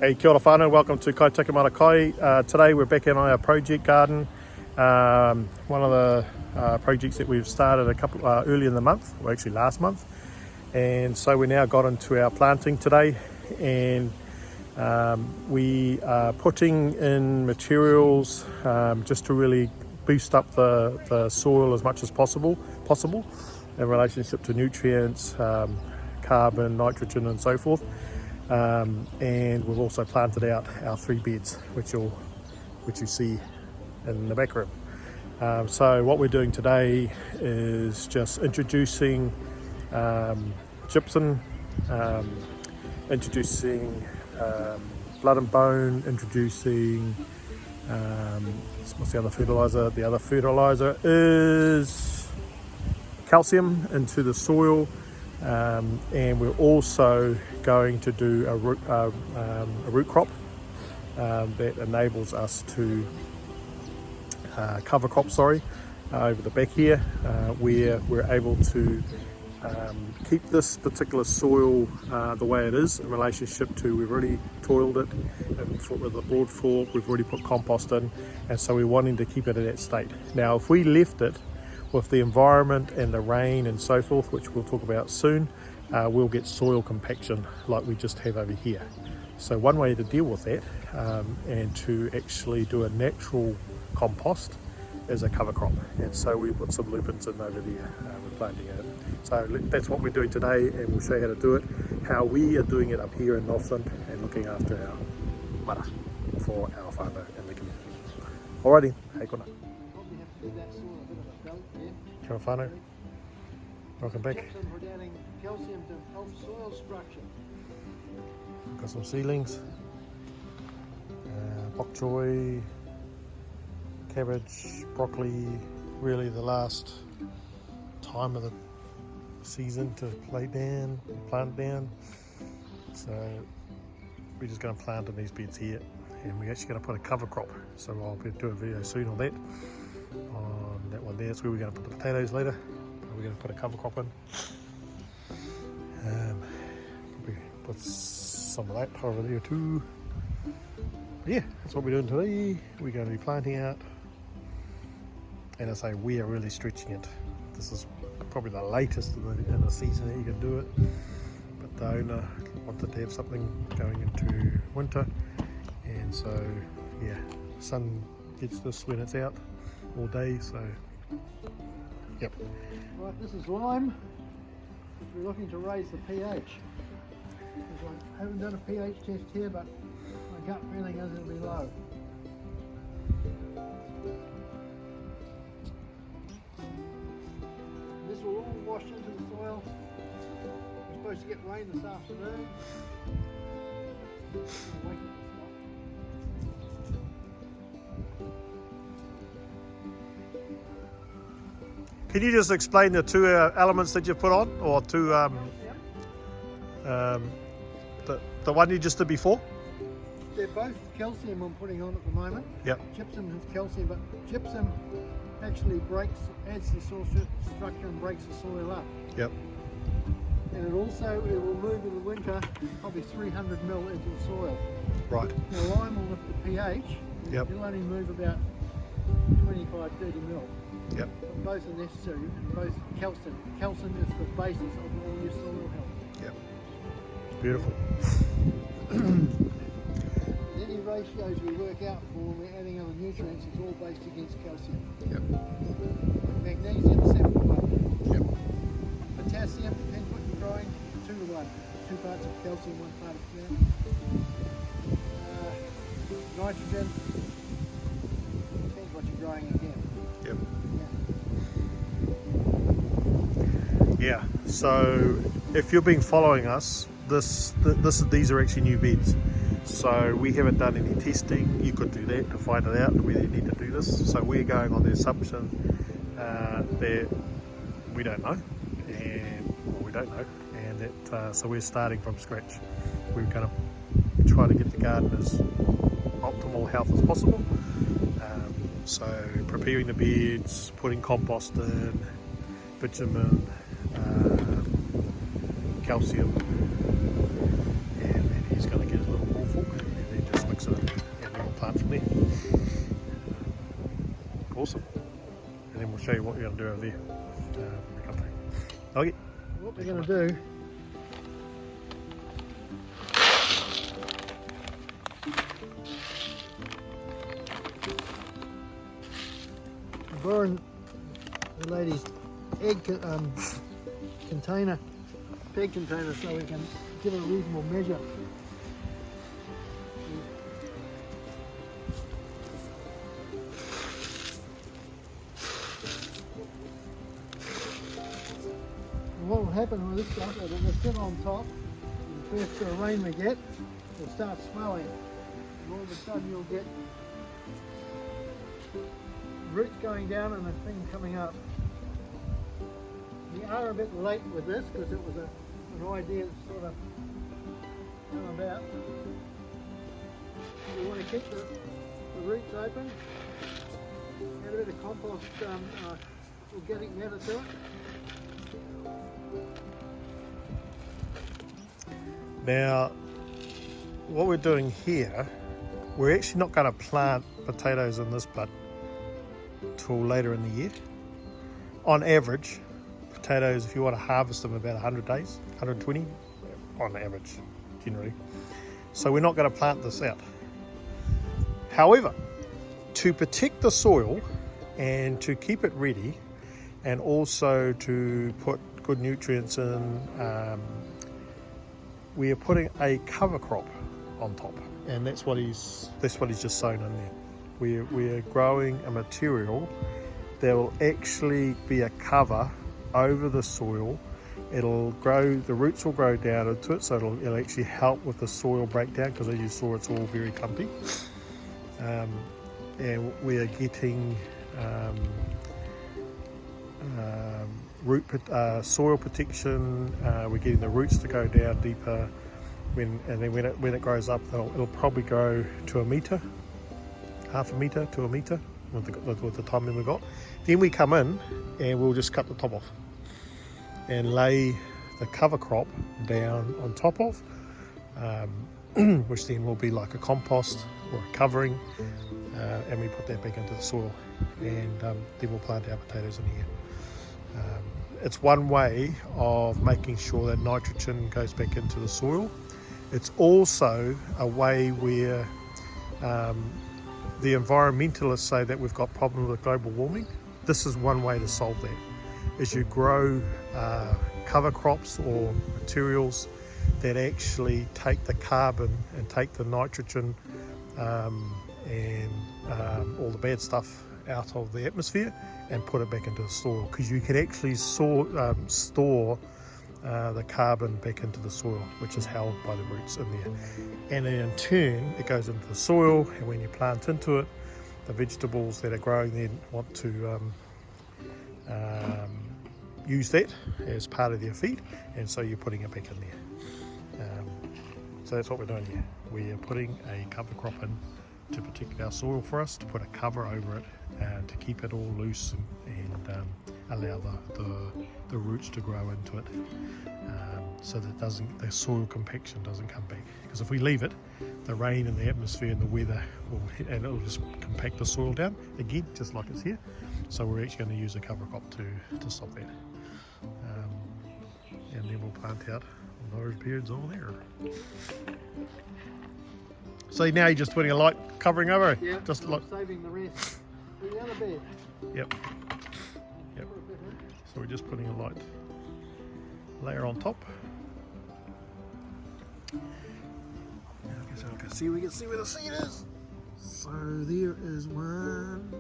Hey, kia ora whānau, welcome to Kaitiaki Mara Kai. Today we're back in our project garden. One of the projects that we've started a couple early in the month, or actually last month. And so we now got into our planting today, and we are putting in materials just to really boost up the soil as much as possible in relationship to nutrients, carbon, nitrogen and so forth. And we've also planted out our 3 beds, which you see in the back room. So what we're doing today is just introducing gypsum, introducing blood and bone, introducing what's the other fertilizer? The other fertilizer is calcium into the soil. And we're also going to do a root crop that enables us to cover crop, over the back here, where we're able to keep this particular soil the way it is in relationship to, we've already toiled it with a broad fork, we've already put compost in, and so we're wanting to keep it in that state. Now if we left it with the environment and the rain and so forth, which we'll talk about soon, we'll get soil compaction like we just have over here. So one way to deal with that and to actually do a natural compost is a cover crop. And so we put some lupins in over there, we're planting it. So that's what we're doing today, and we'll show you how to do it, how we are doing it up here in Northland and looking after our mara for our whānau in the community. Alrighty, hei kona. Kia ora whānau. Welcome back. Calcium to help soil structure. Got some seedlings, bok choy, cabbage, broccoli, really the last time of the season to plant down. So we're just going to plant in these beds here, and we're actually going to put a cover crop. So I'll be doing a video soon on that. On that one there, that's where we're going to put the potatoes later. We're going to put a cover crop in. Probably put some of that over there too. Yeah, that's what we're doing today. We're going to be planting out, and I say we are really stretching it. This is probably the latest in the season that you can do it, but the owner wanted to have something going into winter, and so yeah, sun gets this when it's out all day, so yep. Right, this is lime. We're looking to raise the pH. I haven't done a pH test here, but my gut feeling is it'll be low. This will all wash into the soil. We're supposed to get rain this afternoon. Can you just explain the 2 elements that you put on, or 2, the one you just did before? They're both calcium I'm putting on at the moment. Yep. Gypsum has calcium, but gypsum actually adds the soil structure and breaks the soil up. Yep. And it will move in the winter probably 300 ml into the soil. Right. Now lime will lift the pH. Yep. It'll only move about 25-30 ml. Yep. But both are necessary, and both calcium. Calcium is the basis of all your soil health. Yep. It's beautiful. Any ratios we work out for when we're adding other nutrients is all based against calcium. Yep. Magnesium 7:1. Yep. Potassium, depends what you're growing, 2:1. 2 parts of calcium, 1 part of carbon. Nitrogen, depends what you're growing again. Yep. Yeah. So if you've been following us, these are actually new beds. So we haven't done any testing. You could do that to find it out whether you need to do this. So we're going on the assumption that we don't know, and that so we're starting from scratch. We're going to try to get the garden as optimal health as possible. So preparing the beds, putting compost in, bitumen, calcium, and then he's going to get his little ball fork show you what we're going to do over there. Okay. What we're going to do, I'm borrowing the lady's egg container, peg container, so we can give it a reasonable measure. And what will happen with this stuff is it will sit on top, and the first bit of rain we get, it'll start swelling, and all of a sudden you'll get roots going down and a thing coming up. We are a bit late with this because it was an idea that sort of come about. We want to keep the roots open, add a bit of compost, organic matter to it. Now, what we're doing here, we're actually not going to plant potatoes in this bud till later in the year. On average, potatoes, if you want to harvest them, about 100 days, 120 on average, generally. So we're not going to plant this out. However, to protect the soil and to keep it ready, and also to put good nutrients in, we are putting a cover crop on top, and that's what he's just sown in there. We're growing a material that will actually be a cover over the soil. It'll grow, the roots will grow down into it, so it'll actually help with the soil breakdown, because as you saw, it's all very clumpy. And we are getting soil protection. We're getting the roots to go down deeper, and then when it grows up, it'll probably grow to a metre, half a metre to a metre with the timing we've got. Then we come in and we'll just cut the top off and lay the cover crop down on top of, which then will be like a compost or a covering, and we put that back into the soil, and then we'll plant our potatoes in here. It's one way of making sure that nitrogen goes back into the soil. It's also a way where the environmentalists say that we've got problems with global warming. This is one way to solve that. Is you grow cover crops or materials that actually take the carbon and take the nitrogen and all the bad stuff out of the atmosphere and put it back into the soil, because you can actually store the carbon back into the soil, which is held by the roots in there, and then in turn it goes into the soil, and when you plant into it, the vegetables that are growing then want to use that as part of their feed, and so you're putting it back in there. So that's what we're doing here. We are putting a cover crop in to protect our soil for us, to put a cover over it, to keep it all loose and allow the roots to grow into it, so that the soil compaction doesn't come back. Because if we leave it, the rain and the atmosphere and the weather and it'll just compact the soil down again, just like it's here. So we're actually going to use a cover crop to stop that, and then we'll plant out those periods all there. So now you're just putting a light covering over it? Yeah, just like saving the rest for the other bed. Yep. So we're just putting a light layer on top. Now I guess I can see, we can see where the seed is. So there is one.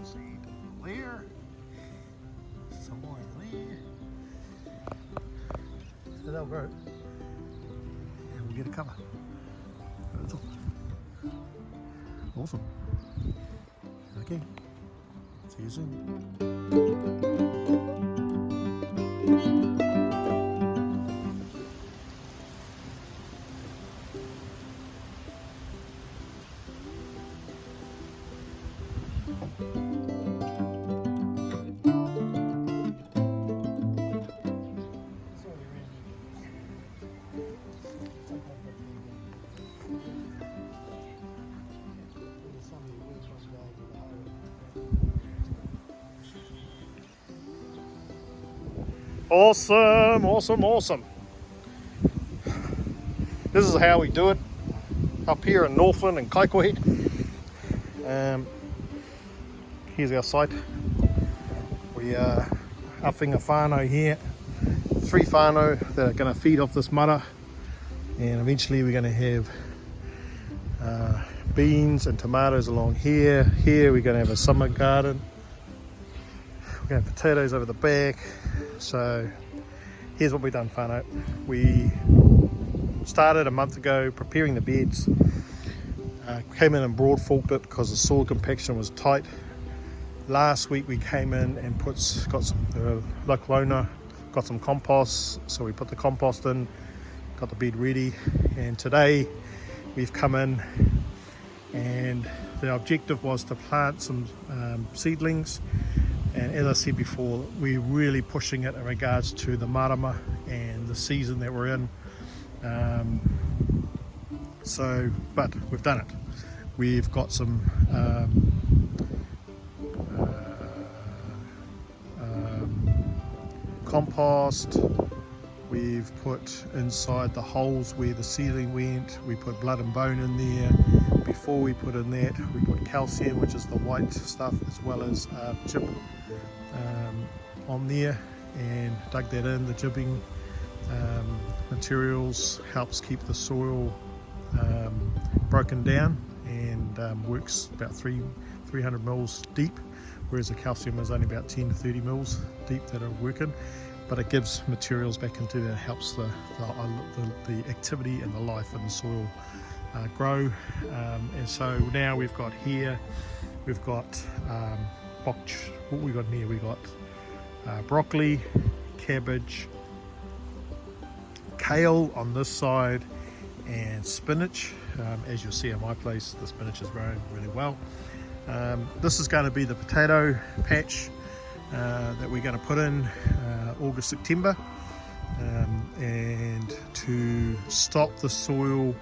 Seed there. Somewhere there. So they'll grow. And we'll get a cover. That's all. Awesome. Okay. See you soon. Awesome, awesome, awesome. This is how we do it up here in Northland and Kaikohe. Here's our site. We are upping a whānau here. 3 whānau that are going to feed off this mara, and eventually we're going to have beans and tomatoes along here. Here we're going to have a summer garden. We're going to have potatoes over the back. So here's what we've done, whānau. We started a month ago preparing the beds. Came in and broad forked it because the soil compaction was tight. Last week we came in and got some local owner got some compost, so we put the compost in, got the bed ready, and today we've come in and the objective was to plant some seedlings. And as I said before, we're really pushing it in regards to the marama and the season that we're in. But we've done it. We've got some compost. We've put inside the holes where the seedling went, we put blood and bone in there. Before we put in that, we put calcium, which is the white stuff, as well as chip on there, and dug that in. The jibbing materials helps keep the soil broken down, and works about 300 mils deep, whereas the calcium is only about 10 to 30 mils deep that are working. But it gives materials back into there, helps the activity and the life in the soil grow. And so now we've got here, we've got what we got in here, we got broccoli, cabbage, kale on this side, and spinach. As you'll see in my place, the spinach is growing really well. This is going to be the potato patch that we're going to put in August, September, and to stop the soil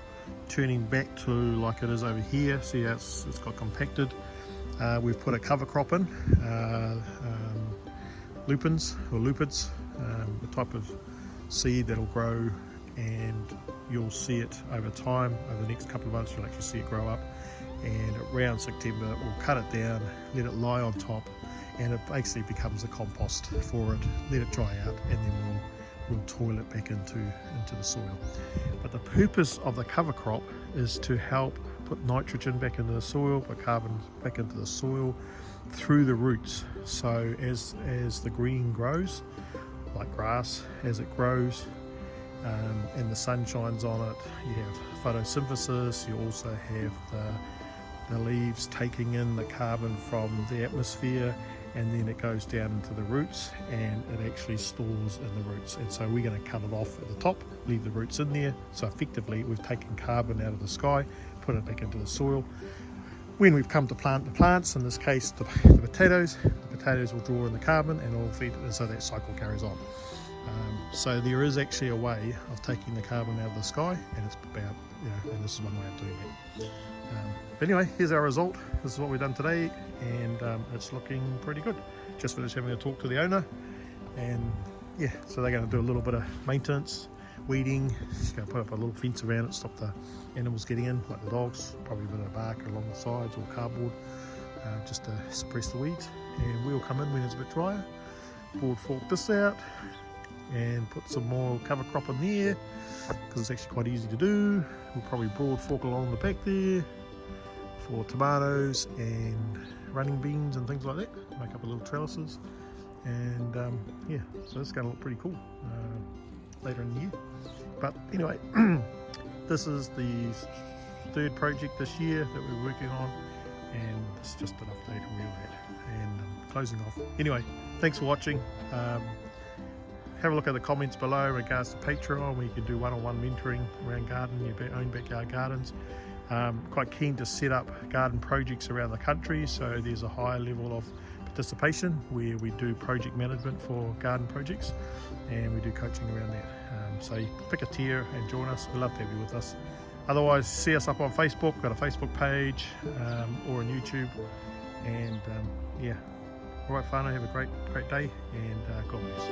turning back to like it is over here. See how it's got compacted. We've put a cover crop in, lupins or lupids, the type of seed that'll grow, and you'll see it over time. Over the next couple of months you'll actually see it grow up, and around September we'll cut it down, let it lie on top, and it basically becomes a compost for it. Let it dry out, and then we'll toil it back into the soil. But the purpose of the cover crop is to help put nitrogen back into the soil, put carbon back into the soil through the roots. So as the green grows, like grass, as it grows and the sun shines on it, you have photosynthesis. You also have the leaves taking in the carbon from the atmosphere, and then it goes down into the roots, and it actually stores in the roots. And so we're going to cut it off at the top, leave the roots in there. So effectively we've taken carbon out of the sky, put it back into the soil. When we've come to plant the plants, in this case the potatoes will draw in the carbon and all feed it, and so that cycle carries on. So there is actually a way of taking the carbon out of the sky, and it's about, and this is one way of doing that. But anyway, here's our result. This is what we've done today, and it's looking pretty good. Just finished having a talk to the owner, and yeah, so they're going to do a little bit of maintenance, weeding. Just going to put up a little fence around it, stop the animals getting in, like the dogs. Probably a bit of bark along the sides or cardboard, just to suppress the weeds. And we'll come in when it's a bit drier, broad fork this out, and put some more cover crop in there, because it's actually quite easy to do. We'll probably broad fork along the back there for tomatoes and running beans and things like that, make up a little trellises. And yeah, so it's going to look pretty cool later in the year. But anyway, this is the third project this year that we're working on, and it's just an update where we're at, and closing off. Anyway, thanks for watching. Have a look at the comments below in regards to Patreon, where you can do one-on-one mentoring around gardening, your own backyard gardens. Quite keen to set up garden projects around the country, so there's a high level of participation where we do project management for garden projects, and we do coaching around that. So you pick a tier and join us. We'd love to have you with us. Otherwise, see us up on Facebook. We've got a Facebook page or on YouTube. And yeah, all right, whānau, have a great day, and God bless.